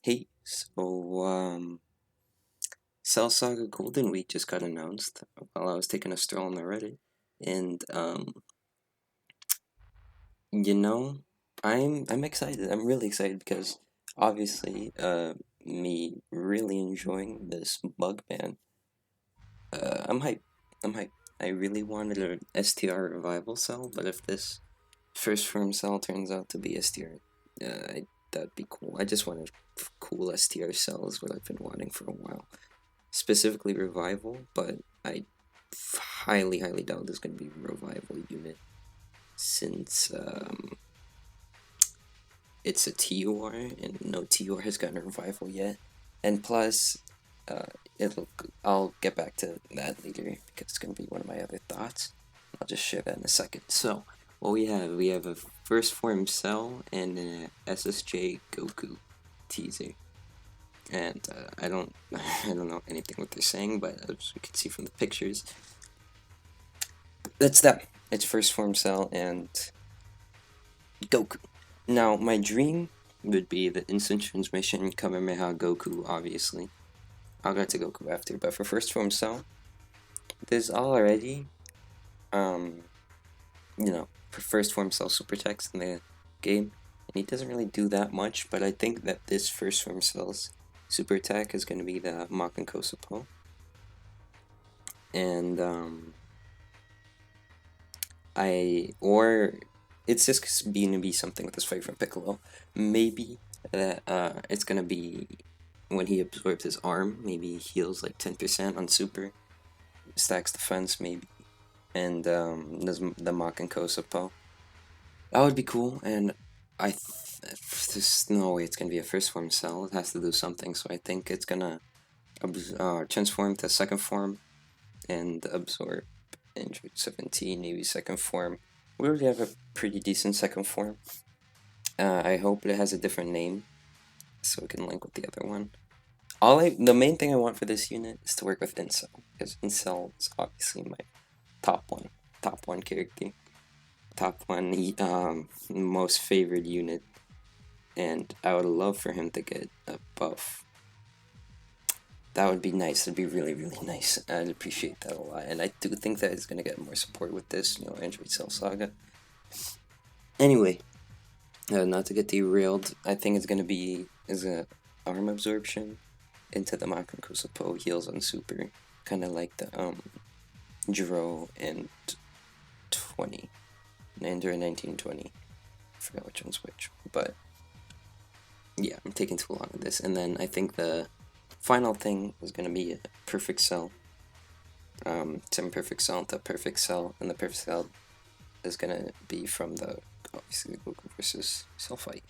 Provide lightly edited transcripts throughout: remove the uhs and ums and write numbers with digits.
Hey, Cell Saga Golden Week just got announced while I was taking a stroll on the Reddit, and you know, I'm excited. I'm really excited because obviously, me really enjoying this bug ban. I'm hyped. I'm hyped. I really wanted an STR revival cell, but if this first form cell turns out to be STR, that'd be cool. I just wanted cool STR cells, what I've been wanting for a while. Specifically revival, but I highly doubt there's going to be a revival unit since it's a TUR and no TUR has gotten a revival yet. And plus, uh, I'll get back to that later because it's going to be one of my other thoughts. I'll just share that in a second. So, what we have a first form Cell and an SSJ Goku teaser. And I don't I don't know anything what they're saying, but as you can see from the pictures, that's them. It's first form Cell and Goku. Now my dream would be the instant transmission Kamehameha Goku. Obviously, I'll get to Goku after, but for first form Cell, there's already um for first form Cell super text in the game, and he doesn't really do that much. But I think that this first form Cell's super attack is going to be the Makan Kosopo. And or it's just going to be something with this fight from Piccolo. Maybe that it's gonna be when he absorbs his arm. Maybe he heals like 10% on super, stacks defense maybe, and does the Mach and Kosopo. That would be cool. And there's no way it's gonna be a first form cell. It has to do something. So I think it's gonna transform to second form and absorb Android 17, maybe second form. We already have a pretty decent second form. I hope it has a different name so it can link with the other one. The main thing I want for this unit is to work with Incel, because Incel is obviously my top one character, top one most favored unit, and I would love for him to get a buff. That would be nice. It'd be really nice. I'd appreciate that a lot, and I do think that it's gonna get more support with this, Android Cell Saga. Anyway, not to get derailed, I think it's gonna be is a arm absorption into the Makon Kusapo heals on super, kind of like the Jiro and 20, Nander 1920. I forgot which one's which, but yeah, I'm taking too long with this. And then I think the final thing is gonna be a perfect cell. Some perfect cell to perfect cell, and the perfect cell is gonna be from the obviously the Goku versus Cell fight.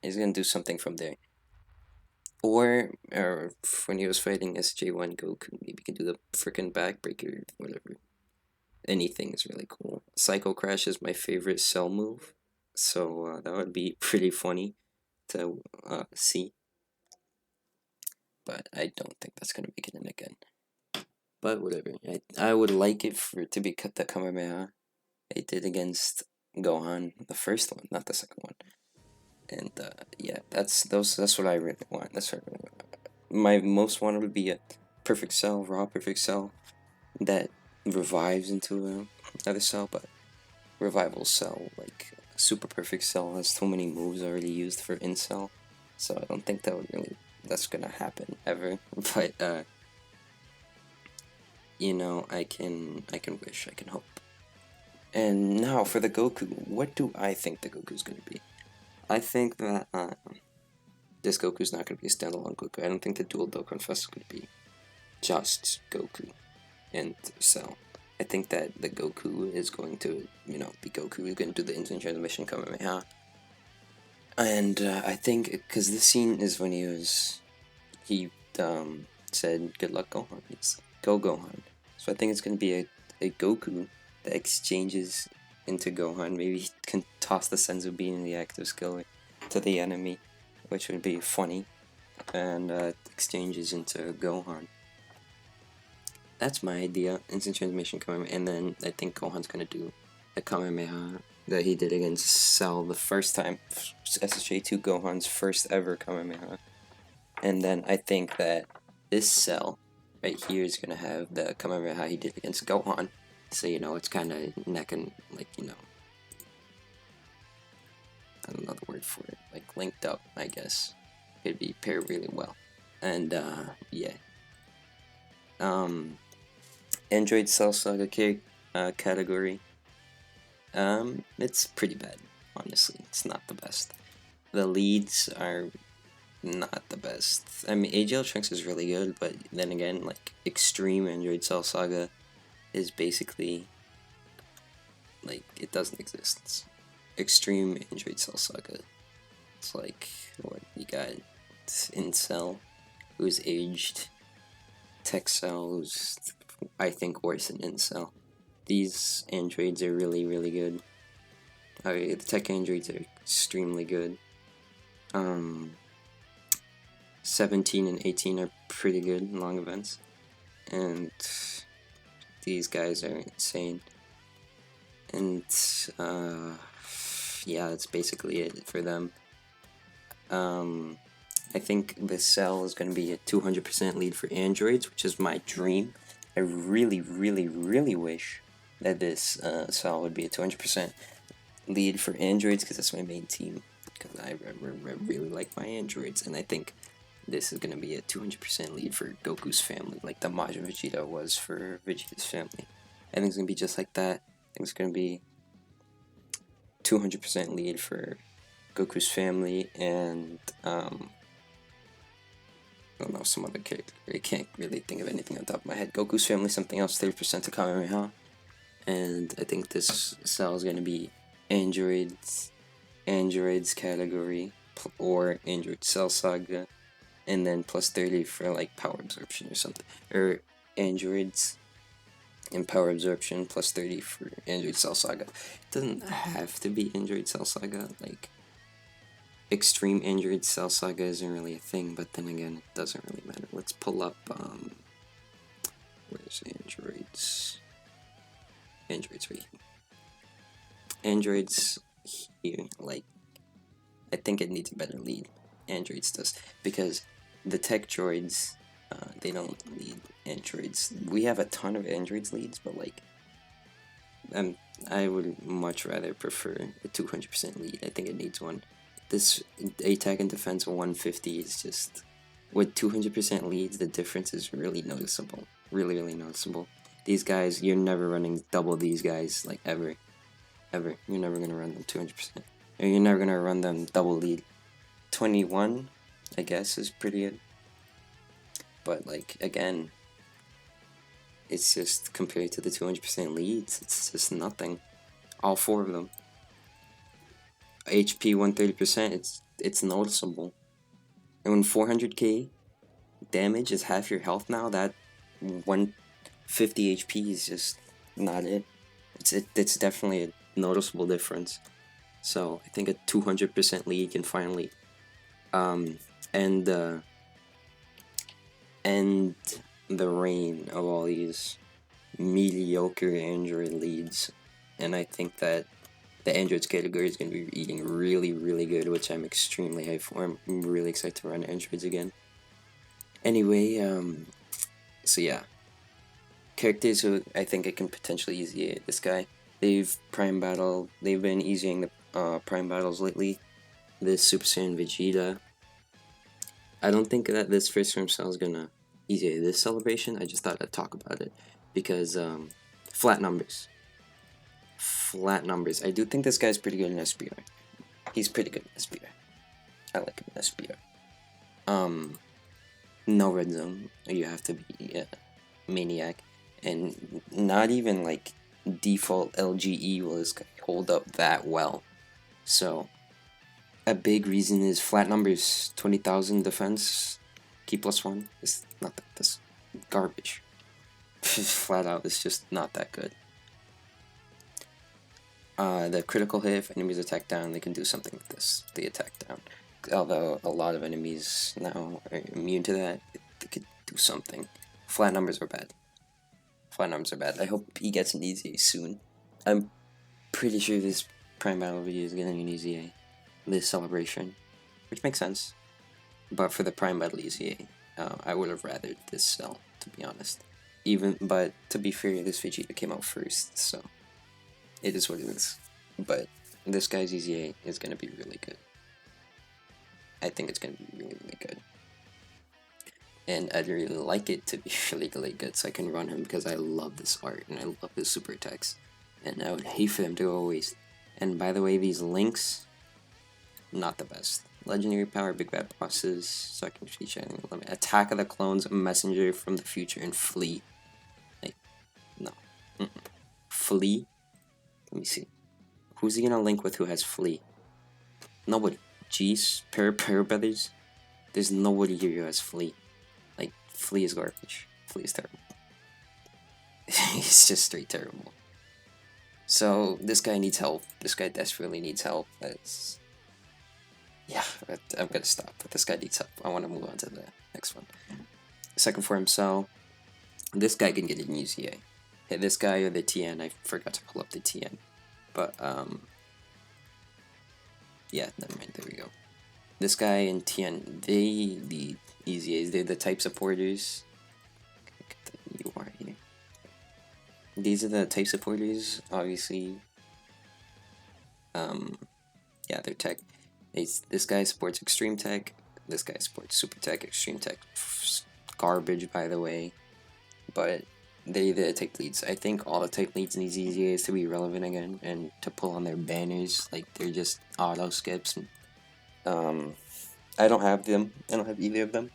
He's gonna do something from there. Or when he was fighting SJ1 Goku, maybe he can do the freaking backbreaker, whatever. Anything is really cool. Psycho Crash is my favorite Cell move, so that would be pretty funny to see. But I don't think that's gonna make it in again. But whatever. I would like it for it to be cut the Kamehameha. It did against Gohan, the first one, not the second one. And yeah, that's what I really want. That's what I really want. My most wanted would be a perfect cell, raw perfect cell that revives into another cell, but revival cell, like super perfect cell, has so many moves already used for incel, so I don't think that's gonna happen ever. But I can wish, I can hope. And now for the Goku, what do I think the Goku's gonna be? I think that this Goku's not gonna be a standalone Goku. I don't think the dual Dokkanfest is gonna be just Goku and Cell. I think that the Goku is going to, be Goku. He's going to do the instant transmission Kamehameha. And I think, because this scene is when he said, good luck, Gohan. It's go Gohan. So I think it's going to be a Goku that exchanges into Gohan. Maybe he can toss the Senzu Bean in the active skill to the enemy, which would be funny. And exchanges into Gohan. That's my idea. Instant transmission Kamehameha, and then I think Gohan's gonna do the Kamehameha that he did against Cell the first time. SSJ2 Gohan's first ever Kamehameha. And then I think that this cell right here is gonna have the Kamehameha he did against Gohan. So you know it's kind of neck and like I don't know the word for it, like linked up. I guess it'd be paired really well. And yeah, Android Cell Saga category. It's pretty bad, honestly. It's not the best. The leads are not the best. I mean, AGL Trunks is really good, but then again, like Extreme Android Cell Saga is basically like it doesn't exist. It's Extreme Android Cell Saga. It's like what you got. It's Incel, who's aged. Tech Cell, who's I think worse than Incel. These androids are really, really good. The tech androids are extremely good. 17 and 18 are pretty good in long events. And these guys are insane. And yeah, that's basically it for them. I think this cell is going to be a 200% lead for androids, which is my dream. I really, really, really wish that this cell would be a 200% lead for androids, because that's my main team. Because I really like my androids, and I think this is going to be a 200% lead for Goku's family, like the Majin Vegeta was for Vegeta's family. I think it's going to be just like that. I think it's going to be 200% lead for Goku's family, and I don't know, some other character. I can't really think of anything on top of my head. Goku's family, something else, 30% to Kamehameha. And I think this cell is going to be androids category, or Android Cell Saga, and then plus 30 for like power absorption or something. Or androids and power absorption plus 30 for Android Cell Saga. It doesn't have to be Android Cell Saga, like Extreme Android Cell Saga isn't really a thing, but then again, it doesn't really matter. Let's pull up, where's Androids? Androids right here. Androids here, like, I think it needs a better lead. Androids does, because the tech droids, they don't lead androids. We have a ton of androids leads, but like, I would much rather prefer a 200% lead. I think it needs one. This attack and defense 150 is just, with 200% leads, the difference is really noticeable. Really, really noticeable. These guys, you're never running double these guys, like ever. Ever. You're never going to run them 200%. Or you're never going to run them double lead. 21, I guess, is pretty good. But, like, again, it's just, compared to the 200% leads, it's just nothing. All four of them. HP 130%, it's noticeable. And when 400k damage is half your health now, that 150 HP is just not it. It's definitely a noticeable difference. So I think a 200% lead can finally end the reign of all these mediocre android leads. And I think that the androids category is going to be eating really, really good, which I'm extremely hyped for. I'm really excited to run androids again. Anyway, so yeah. Characters who I think I can potentially easy this guy. They've been easying the prime battles lately. This Super Saiyan Vegeta. I don't think that this first form cell is gonna easy this celebration. I just thought I'd talk about it because flat numbers. I do think this guy's pretty good in SBR. He's pretty good in SBR. I like him in SBR. No red zone. You have to be a maniac, and not even like default LGE will hold up that well. So a big reason is flat numbers. 20,000 defense, key +1. It's not that. That's garbage. Flat out, it's just not that good. The critical hit, if enemies attack down, they can do something with this. They attack down. Although a lot of enemies now are immune to that, they could do something. Flat numbers are bad. Flat numbers are bad. I hope he gets an easy soon. I'm pretty sure this Prime Battle video is getting an easy this celebration, which makes sense. But for the Prime Battle EZA, I would have rathered this cell, to be honest. But to be fair, this Vegeta came out first, so it is what it is. But this guy's EZA is gonna be really good. I think it's gonna be really, really good. And I'd really like it to be really, really good so I can run him because I love this art and I love his super attacks. And I would hate for them to go waste. And by the way, these links, not the best. Legendary power, big bad bosses, second feature, attack of the clones, messenger from the future, and flee. Like, no. Flee? Let me see. Who's he gonna link with who has flee? Nobody. Jeez, Pair Brothers? There's nobody here who has flee. Like, flee is garbage. Flee is terrible. He's just straight terrible. So, this guy needs help. This guy desperately needs help. That's... Yeah, I'm gonna stop. But this guy needs help. I want to move on to the next one. Second form cell. This guy can get an EZA. Hit this guy or the TN. I forgot to pull up the TN. But, yeah, never mind. There we go. This guy and TN, the EZAs, they're the type supporters. Get the UR here. These are the type supporters, obviously. Yeah, they're tech. This guy supports extreme tech. This guy supports super tech, extreme tech. Garbage, by the way. But they're the type leads. I think all the type leads in these EZAs to be relevant again and to pull on their banners. Like, they're just auto skips. I don't have them. I don't have either of them.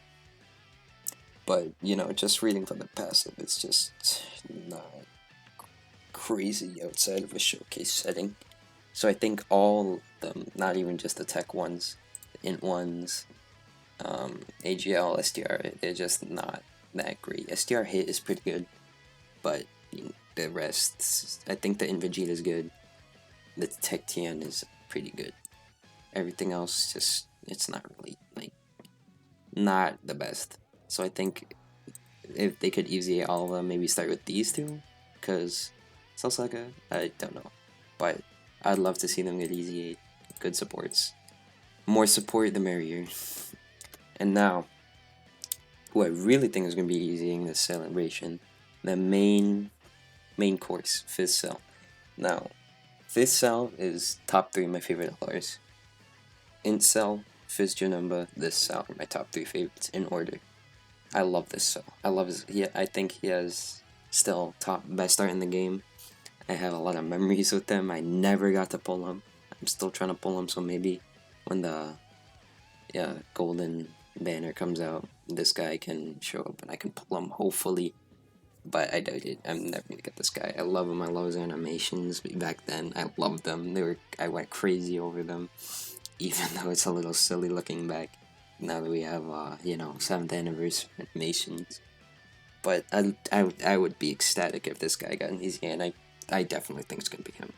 But, you know, just reading from the passive, it's just not crazy outside of a showcase setting. So I think all of them, not even just the tech ones, the int ones, AGL, SDR, they're just not that great. SDR hit is pretty good, but you know, the rest, I think the int Vegeta is good. The tech TN is pretty good. Everything else, just, it's not really, like, not the best. So I think if they could easy all of them, maybe start with these two, because Cell Saga, I don't know. But I'd love to see them get easy 8, good supports. More support, the merrier. And now, who I really think is going to be easying this celebration, the main course, Fizz Cell. Now, Fizz Cell is top 3 of my favorite LRs. Int Cell, Fizz Janemba, this Cell are my top 3 favorites in order. I love this Cell. I love his. I think he has still top best art in the game. I have a lot of memories with him. I never got to pull him. I'm still trying to pull him, so maybe when the golden banner comes out, this guy can show up and I can pull him, hopefully. But I doubt it. I'm never gonna get this guy. I love him. I love his animations. Back then, I loved them. I went crazy over them, even though it's a little silly looking back. Now that we have, 7th anniversary animations. But I would be ecstatic if this guy got an easy A, and I definitely think it's gonna be him.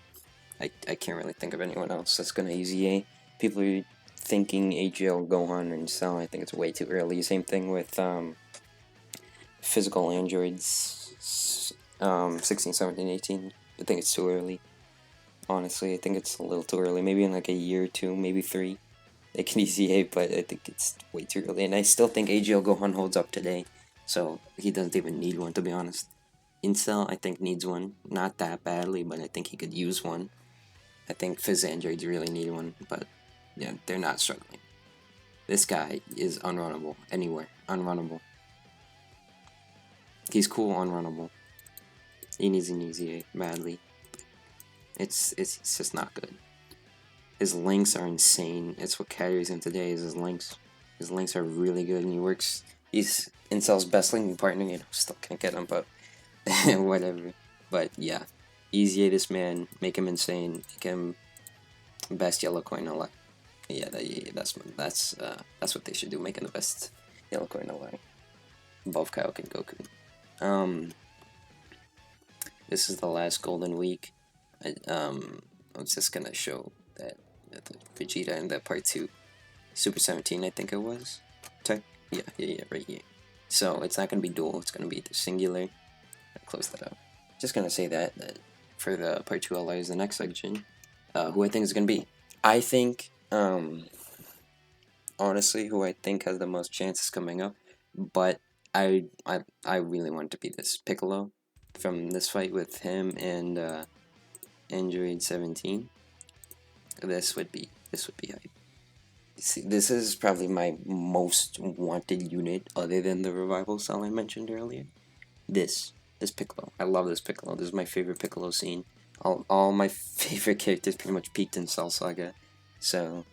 I can't really think of anyone else that's gonna easy A. People are thinking AGL, Gohan, and Cell. I think it's way too early. Same thing with physical androids, 16, 17, 18. I think it's too early. Honestly, I think it's a little too early. Maybe in like a year or 2, maybe 3. They can easy A, but I think it's way too early. And I still think AGL Gohan holds up today. So he doesn't even need one, to be honest. Incel, I think, needs one. Not that badly, but I think he could use one. I think Fizz Androids really need one, but yeah, they're not struggling. This guy is unrunnable anywhere. Unrunnable. He's cool, unrunnable. He needs an easy A badly. It's just not good. His links are insane. It's what carries him today is his links. His links are really good, and he's Incel's best linking partner. You know, still can't get him, but whatever. But yeah, easy A this man, make him insane, make him best yellow coin alive. Yeah, that's what they should do, making the best yellow coin alive. Above Kaioken and Goku. This is the last golden week. I was just gonna show that the Vegeta in that part 2, Super 17, I think it was. Tech, yeah, right here. So it's not gonna be dual. It's gonna be the singular. I'll close that up. Just gonna say that for the part 2 LRs, the next section, who I think is gonna be. I think honestly who I think has the most chances coming up, but I really want it to be this Piccolo from this fight with him and Android 17. This would be hype. See, this is probably my most wanted unit other than the revival cell I mentioned earlier. This Piccolo. I love this Piccolo. This is my favorite Piccolo scene. All my favorite characters pretty much peaked in Cell Saga. So,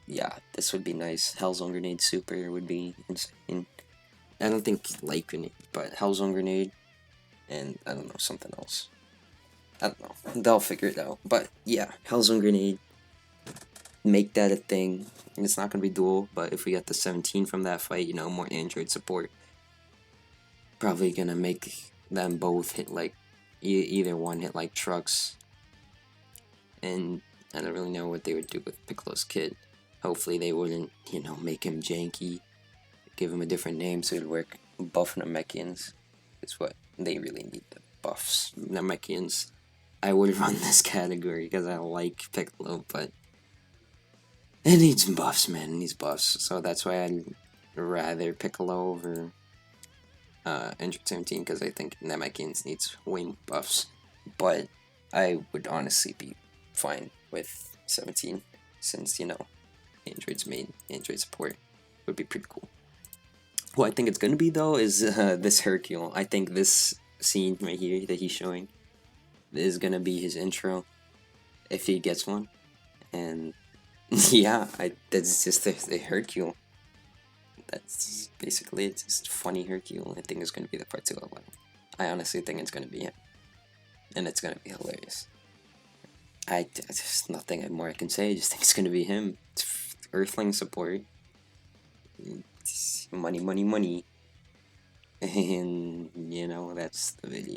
yeah, this would be nice. Hellzone Grenade Super would be insane. I don't think Light Grenade, but Hellzone Grenade, and I don't know, something else. I don't know. They'll figure it out. But yeah, Hellzone Grenade, make that a thing. It's not going to be dual, but if we get the 17 from that fight, more Android support, probably going to make them both hit like, either one hit like trucks. And I don't really know what they would do with Piccolo's kid. Hopefully they wouldn't, make him janky, give him a different name so it'd work. Buff Namekians is what they really need, the buffs. Namekians. I would run this category because I like Piccolo, but it needs some buffs, man. It needs buffs. So that's why I'd rather Piccolo over Android 17 because I think Namekians needs way more buffs. But I would honestly be fine with 17 since, Android's main Android support would be pretty cool. What I think it's gonna be though is this Hercule. I think this scene right here that he's showing is gonna be his intro if he gets one, and yeah, that's just the Hercule. That's basically it's just funny Hercule. I think it's gonna be the part 2 of it. I honestly think it's gonna be him, and it's gonna be hilarious. There's nothing more I can say. I just think it's gonna be him. It's Earthling support. It's money, money, money. And, that's the video.